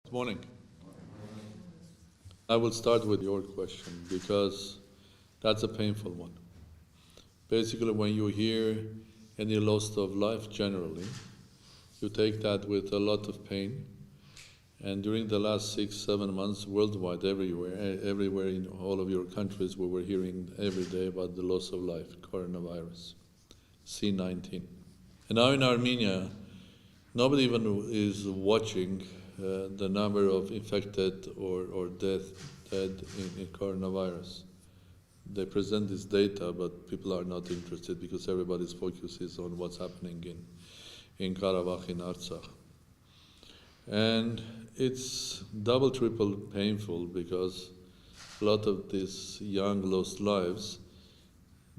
Good morning. I will start with your question because that's a painful one. Basically, when you hear any loss of life generally, you take that with a lot of pain. And during the last 6-7 months, worldwide, everywhere in all of your countries, we were hearing every day about the loss of life, coronavirus, C-19. And now in Armenia, nobody even is watching the number of infected or dead in coronavirus. They present this data, but people are not interested because everybody's focus is on what's happening in Karabakh, in Artsakh. And it's double, triple painful because a lot of these young lost lives,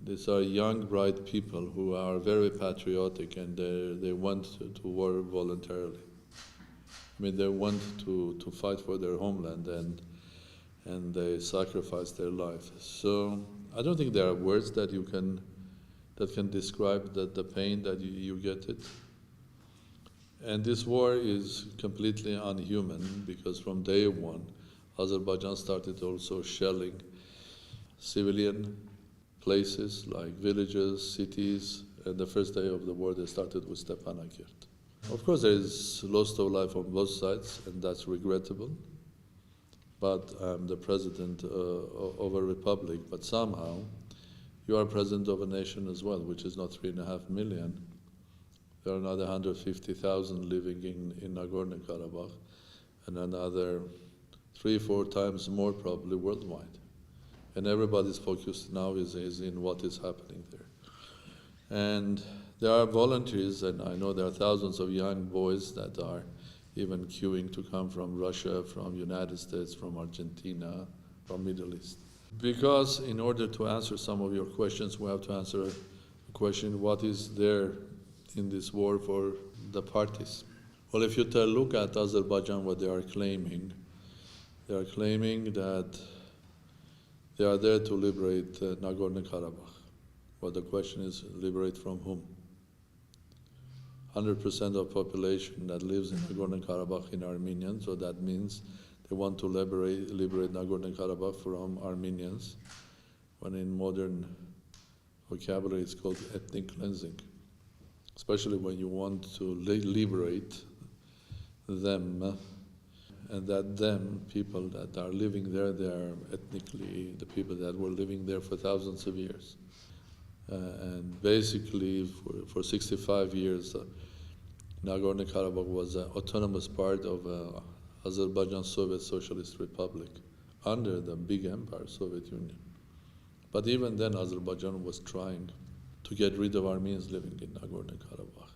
these are young, bright people who are very patriotic and they want to war voluntarily. I mean, they want to fight for their homeland and they sacrifice their life. So I don't think there are words that can describe the pain that you get it. And this war is completely unhuman because from day one, Azerbaijan started also shelling civilian places like villages, cities, and the first day of the war they started with Stepanakert. Of course, there is loss of life on both sides, and that's regrettable. But I'm the president of a republic, but somehow you are president of a nation as well, which is not 3.5 million. There are another 150,000 living in Nagorno-Karabakh, and another 3-4 times more probably worldwide. And everybody's focus now is in what is happening there. And there are volunteers, and I know there are thousands of young boys that are even queuing to come from Russia, from United States, from Argentina, from Middle East. Because in order to answer some of your questions, we have to answer a question, what is there in this war for the parties? Well, if you look at Azerbaijan, what they are claiming that they are there to liberate Nagorno-Karabakh. Well, the question is, liberate from whom? 100% of population that lives in Nagorno-Karabakh is Armenian, so that means they want to liberate Nagorno-Karabakh from Armenians, when in modern vocabulary it's called ethnic cleansing, especially when you want to liberate them, and that them, people that are living there, they are ethnically the people that were living there for thousands of years. And basically, for 65 years, Nagorno-Karabakh was an autonomous part of Azerbaijan Soviet Socialist Republic under the big empire, Soviet Union. But even then, Azerbaijan was trying to get rid of Armenians living in Nagorno-Karabakh.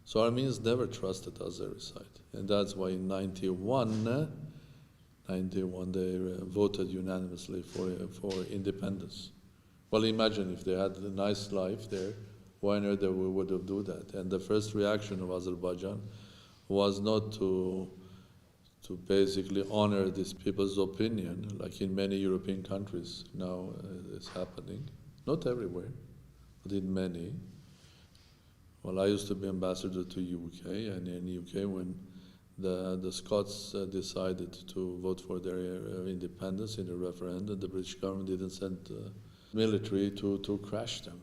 So Armenians never trusted Azeri side. And that's why in 91 they voted unanimously for independence. Well, imagine if they had a nice life there, why not they would have do that? And the first reaction of Azerbaijan was not to basically honor these people's opinion, like in many European countries now it's happening. Not everywhere, but in many. Well, I used to be ambassador to UK, and in UK when the Scots decided to vote for their independence in a referendum, the British government didn't send military to crash them.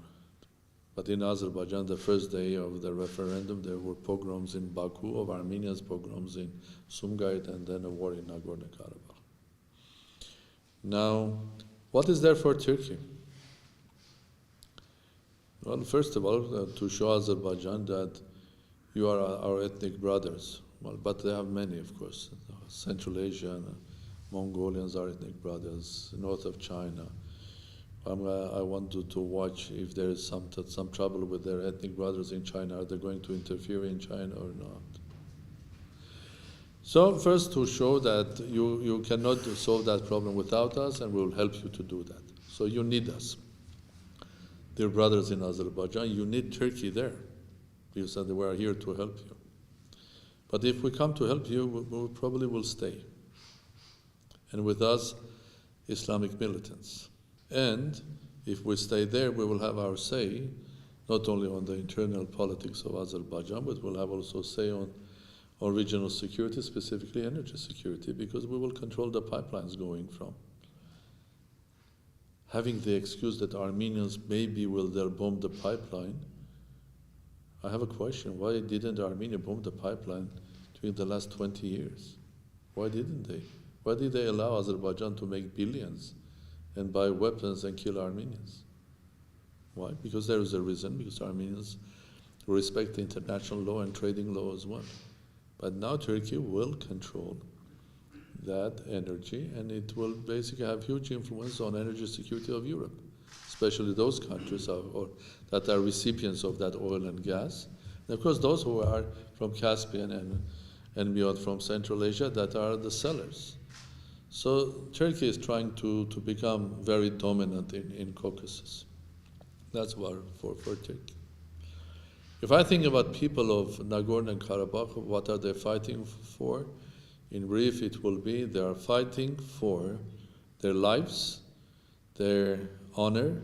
But in Azerbaijan, the first day of the referendum, there were pogroms in Baku of Armenians, pogroms in Sumgait, and then a war in Nagorno-Karabakh. Now, what is there for Turkey? Well, first of all, to show Azerbaijan that you are our ethnic brothers. Well, but they have many, of course. Central Asia and Mongolians are ethnic brothers, north of China. I want to watch if there is some trouble with their ethnic brothers in China. Are they going to interfere in China or not? So first to show that you cannot solve that problem without us, and we will help you to do that. So you need us. Dear brothers in Azerbaijan, you need Turkey there. You said we are here to help you. But if we come to help you, we probably will stay. And with us, Islamic militants. And if we stay there, we will have our say, not only on the internal politics of Azerbaijan, but we'll have also say on regional security, specifically energy security, because we will control the pipelines going from. Having the excuse that Armenians maybe will bomb the pipeline, I have a question. Why didn't Armenia bomb the pipeline during the last 20 years? Why didn't they? Why did they allow Azerbaijan to make billions and buy weapons and kill Armenians? Why? Because there is a reason, because Armenians respect the international law and trading law as well. But now Turkey will control that energy, and it will basically have huge influence on energy security of Europe, especially those countries that are recipients of that oil and gas. And of course, those who are from Caspian and beyond, from Central Asia, that are the sellers. So Turkey is trying to become very dominant in Caucasus. That's for Turkey. If I think about people of Nagorno-Karabakh, what are they fighting for? In brief, it will be they are fighting for their lives, their honor,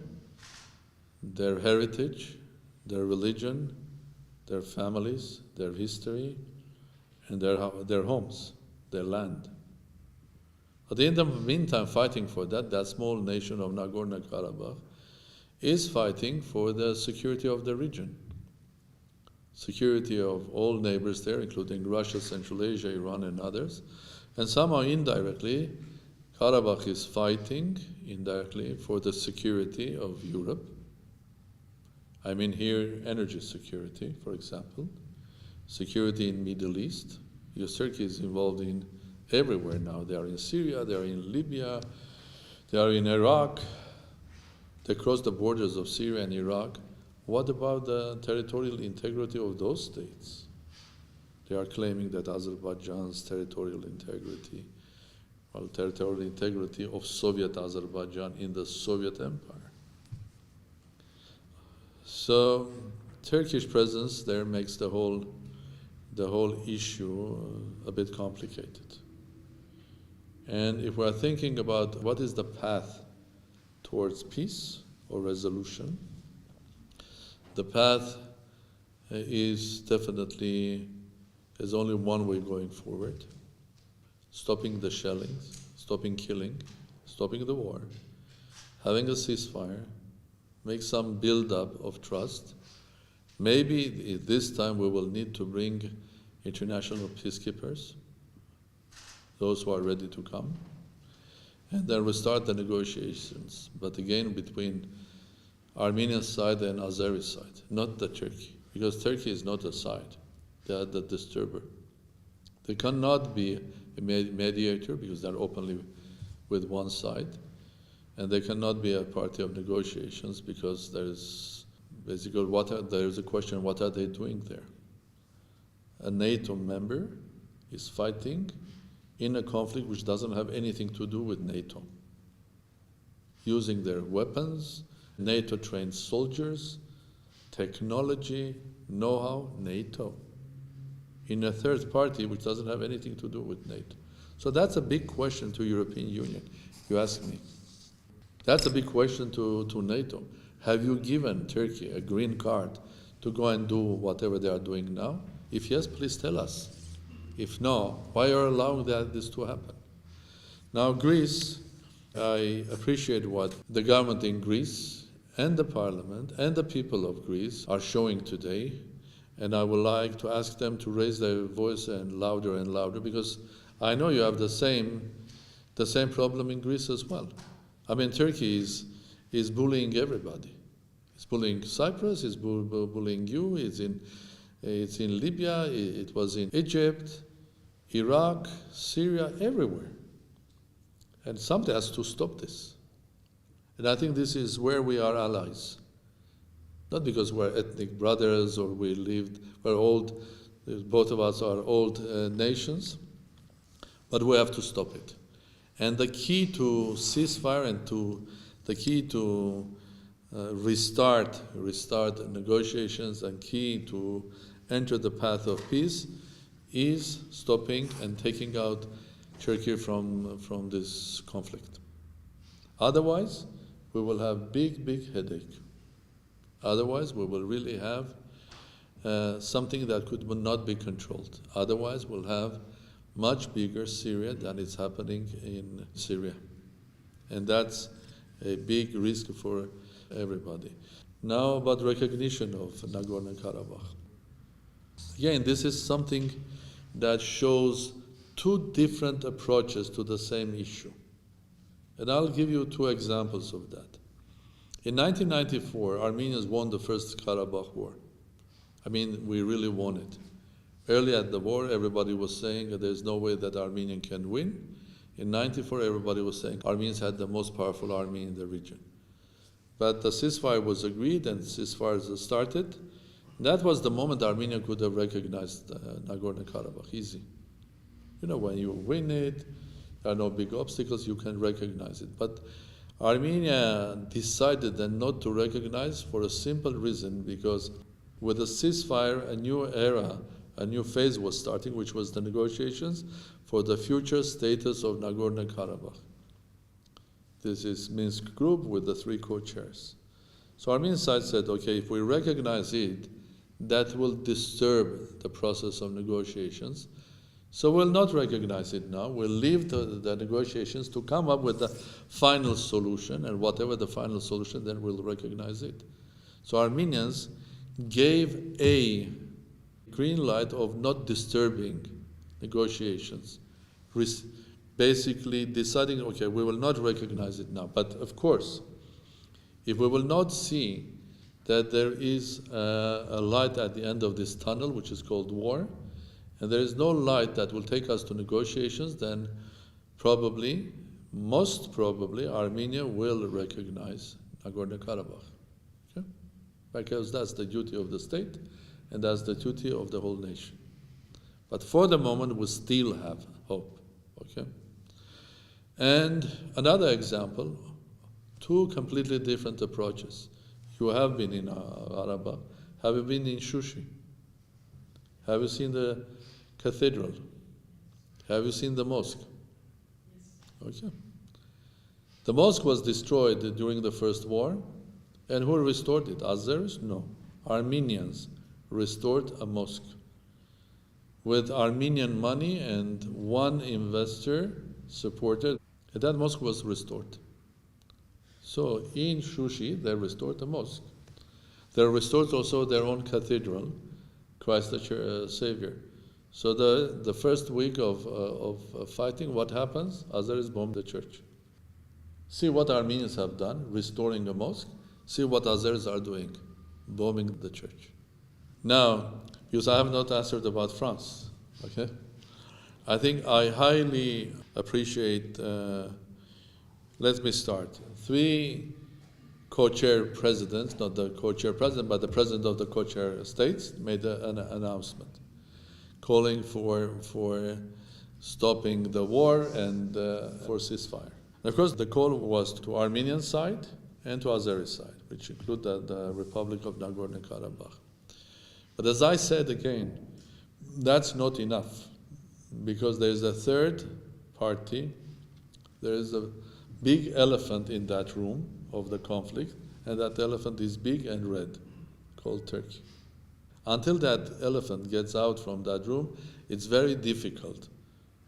their heritage, their religion, their families, their history, and their homes, their land. But in the meantime, fighting for that small nation of Nagorno-Karabakh is fighting for the security of the region. Security of all neighbors there, including Russia, Central Asia, Iran, and others. And somehow indirectly, Karabakh is fighting indirectly for the security of Europe. I mean here, energy security, for example. Security in Middle East, because Turkey is involved in everywhere now. They are in Syria, they are in Libya, they are in Iraq. They cross the borders of Syria and Iraq. What about the territorial integrity of those states? They are claiming that Azerbaijan's territorial integrity of Soviet Azerbaijan in the Soviet Empire. So Turkish presence there makes the whole issue a bit complicated. And if we're thinking about what is the path towards peace or resolution, the path is definitely, there's only one way going forward. Stopping the shelling, stopping killing, stopping the war, having a ceasefire, make some build-up of trust. Maybe this time we will need to bring international peacekeepers, those who are ready to come, and then restart the negotiations, but again between Armenian side and Azeri side, not the Turkey, because Turkey is not a side. They are the disturber. They cannot be a mediator because they're openly with one side, and they cannot be a party of negotiations because there is basically there is a question: what are they doing there? A NATO member is fighting in a conflict which doesn't have anything to do with NATO, using their weapons, NATO-trained soldiers, technology, know-how, NATO, in a third party which doesn't have anything to do with NATO. So that's a big question to European Union, you ask me. That's a big question to NATO. Have you given Turkey a green card to go and do whatever they are doing now? If yes, please tell us. If no, why are you allowing this to happen? Now, Greece, I appreciate what the government in Greece and the parliament and the people of Greece are showing today, and I would like to ask them to raise their voice and louder, because I know you have the same problem in Greece as well. I mean, Turkey is bullying everybody. It's bullying Cyprus, it's bullying you, it's in Libya, it was in Egypt, Iraq, Syria, everywhere. And somebody has to stop this. And I think this is where we are allies. Not because we're ethnic brothers or we're old, both of us are old nations, but we have to stop it. And the key to ceasefire and the key to restart negotiations and key to enter the path of peace is stopping and taking out Turkey from this conflict. Otherwise, we will have big headache. Otherwise, we will really have something that could not be controlled. Otherwise, we'll have much bigger Syria than is happening in Syria. And that's a big risk for everybody. Now about recognition of Nagorno-Karabakh. Again, this is something that shows two different approaches to the same issue. And I'll give you two examples of that. In 1994, Armenians won the first Karabakh war. I mean, we really won it. Early at the war, everybody was saying that there's no way that Armenian can win. In 94, everybody was saying Armenians had the most powerful army in the region. But the ceasefire was agreed and ceasefire started. That was the moment Armenia could have recognized Nagorno-Karabakh, easy. You know, when you win it, there are no big obstacles, you can recognize it. But Armenia decided then not to recognize for a simple reason, because with the ceasefire, a new era, a new phase was starting, which was the negotiations for the future status of Nagorno-Karabakh. This is Minsk group with the three co-chairs. So Armenian side said, okay, if we recognize it, that will disturb the process of negotiations. So we'll not recognize it now. We'll leave the negotiations to come up with the final solution, and whatever the final solution, then we'll recognize it. So Armenians gave a green light of not disturbing negotiations, basically deciding, okay, we will not recognize it now. But of course, if we will not see that there is a light at the end of this tunnel, which is called war, and there is no light that will take us to negotiations, then probably, most probably, Armenia will recognize Nagorno-Karabakh. Okay? Because that's the duty of the state, and that's the duty of the whole nation. But for the moment, we still have hope. Okay? And another example, two completely different approaches. You have been in Karabakh. Have you been in Shushi? Have you seen the cathedral? Have you seen the mosque? Yes. Okay. The mosque was destroyed during the First War. And who restored it? Azeris? No. Armenians restored a mosque with Armenian money, and one investor supported. And that mosque was restored. So in Shushi, they restored the mosque. They restored also their own cathedral, Christ the Savior. So the first week of fighting, what happens? Azeris bomb the church. See what Armenians have done, restoring a mosque. See what Azeris are doing, bombing the church. Now, because I have not answered about France, okay? I think I highly appreciate, let me start. 3 co-chair presidents, not the co-chair president, but the president of the co-chair states made an announcement calling for stopping the war and for ceasefire. And of course, the call was to Armenian side and to Azeri side, which include the Republic of Nagorno-Karabakh. But as I said again, that's not enough, because there is a third party. There is a big elephant in that room of the conflict, and that elephant is big and red, called Turkey. Until that elephant gets out from that room, it's very difficult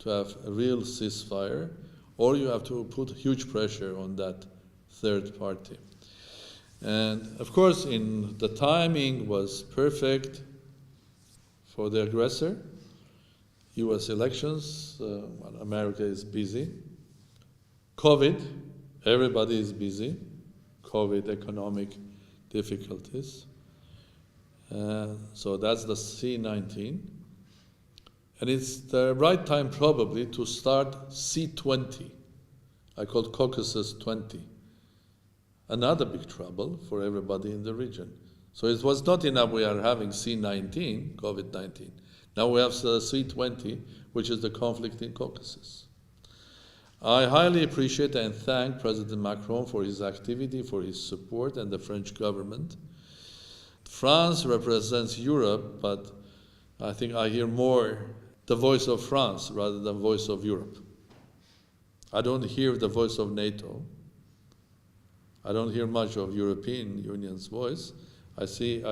to have a real ceasefire, or you have to put huge pressure on that third party. And of course, the timing was perfect for the aggressor. US elections, America is busy. COVID, everybody is busy. COVID, economic difficulties. So that's the C19. And it's the right time probably to start C20. I call it Caucasus 20. Another big trouble for everybody in the region. So it was not enough we are having C19, COVID-19. Now we have C20, which is the conflict in Caucasus. I highly appreciate and thank President Macron for his activity, for his support, and the French government. France represents Europe, but I think I hear more the voice of France rather than the voice of Europe. I don't hear the voice of NATO. I don't hear much of European Union's voice. I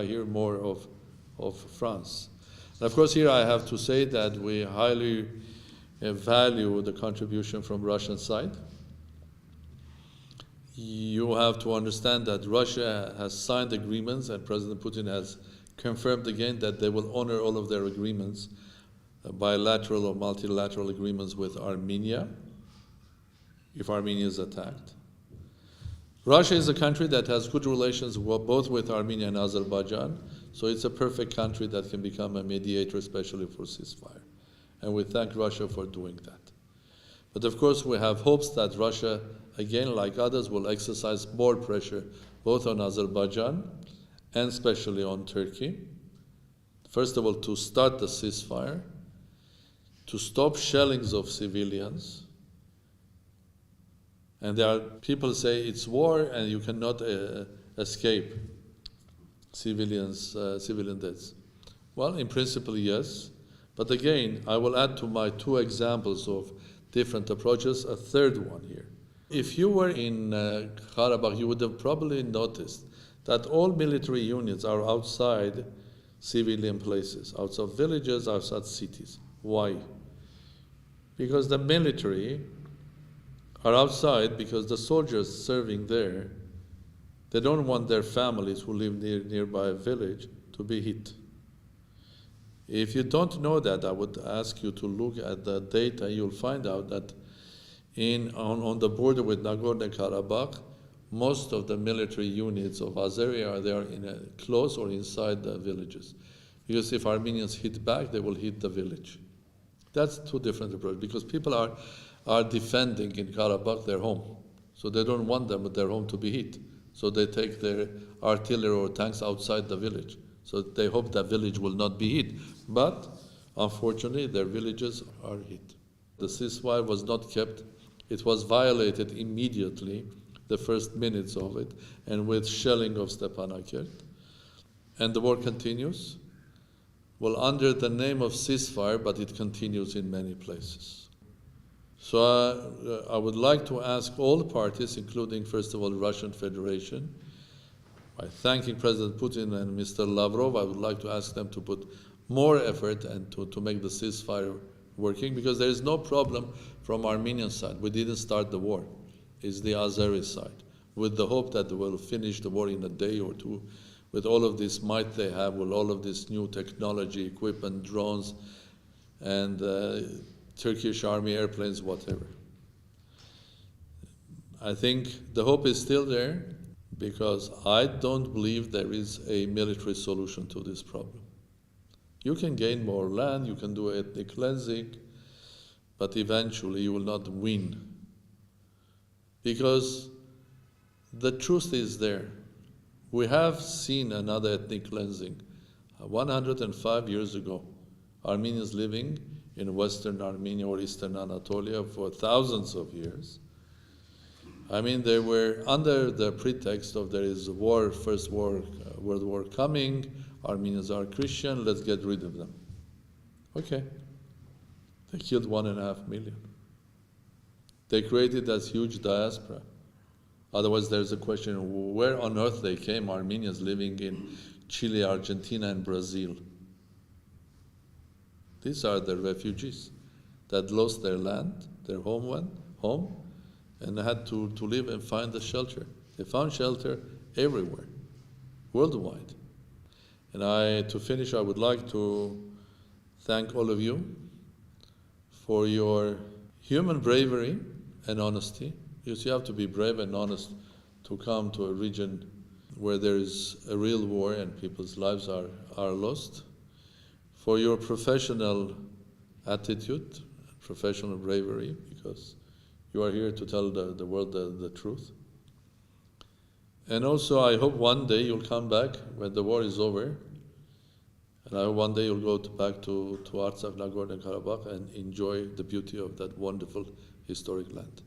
hear more of of France. And of course, here I have to say that we highly value the contribution from Russian side. You have to understand that Russia has signed agreements, and President Putin has confirmed again that they will honor all of their agreements, bilateral or multilateral agreements with Armenia, if Armenia is attacked. Russia is a country that has good relations both with Armenia and Azerbaijan, so it's a perfect country that can become a mediator, especially for ceasefire. And we thank Russia for doing that. But of course, we have hopes that Russia, again, like others, will exercise more pressure both on Azerbaijan and especially on Turkey. First of all, to start the ceasefire, to stop shellings of civilians. And there are people say it's war and you cannot escape civilian deaths. Well, in principle, yes. But again, I will add to my two examples of different approaches a third one here. If you were in Karabakh, you would have probably noticed that all military units are outside civilian places, outside villages, outside cities. Why? Because the military are outside because the soldiers serving there, they don't want their families who live nearby a village to be hit. If you don't know that, I would ask you to look at the data. You'll find out that on the border with Nagorno-Karabakh, most of the military units of Azeria are there close or inside the villages. Because if Armenians hit back, they will hit the village. That's two different approaches, because people are defending in Karabakh their home. So they don't want their home to be hit. So they take their artillery or tanks outside the village. So they hope that village will not be hit. But unfortunately, their villages are hit. The ceasefire was not kept. It was violated immediately, the first minutes of it, and with shelling of Stepanakert. And the war continues. Well, under the name of ceasefire, but it continues in many places. So I would like to ask all parties, including, first of all, the Russian Federation, by thanking President Putin and Mr. Lavrov, I would like to ask them to put more effort and to make the ceasefire working, because there is no problem from Armenian side. We didn't start the war. It's the Azeri side, with the hope that they will finish the war in a day or two, with all of this might they have, with all of this new technology, equipment, drones, and Turkish army airplanes, whatever. I think the hope is still there, because I don't believe there is a military solution to this problem. You can gain more land, you can do ethnic cleansing, but eventually you will not win. Because the truth is there. We have seen another ethnic cleansing. 105 years ago, Armenians living in Western Armenia or Eastern Anatolia for thousands of years. I mean, they were under the pretext of there is a war, first war, World War coming, Armenians are Christian, let's get rid of them. Okay. They killed 1.5 million. They created this huge diaspora. Otherwise, there's a question, where on earth they came, Armenians living in Chile, Argentina, and Brazil? These are the refugees that lost their land, their home, and had to live and find a shelter. They found shelter everywhere, worldwide. And to finish, I would like to thank all of you for your human bravery and honesty. Because you have to be brave and honest to come to a region where there is a real war and people's lives are lost. For your professional attitude, professional bravery, because you are here to tell the world the truth. And also, I hope one day you'll come back when the war is over, and I hope one day you'll go back to Artsakh, Nagorno-Karabakh, and enjoy the beauty of that wonderful historic land.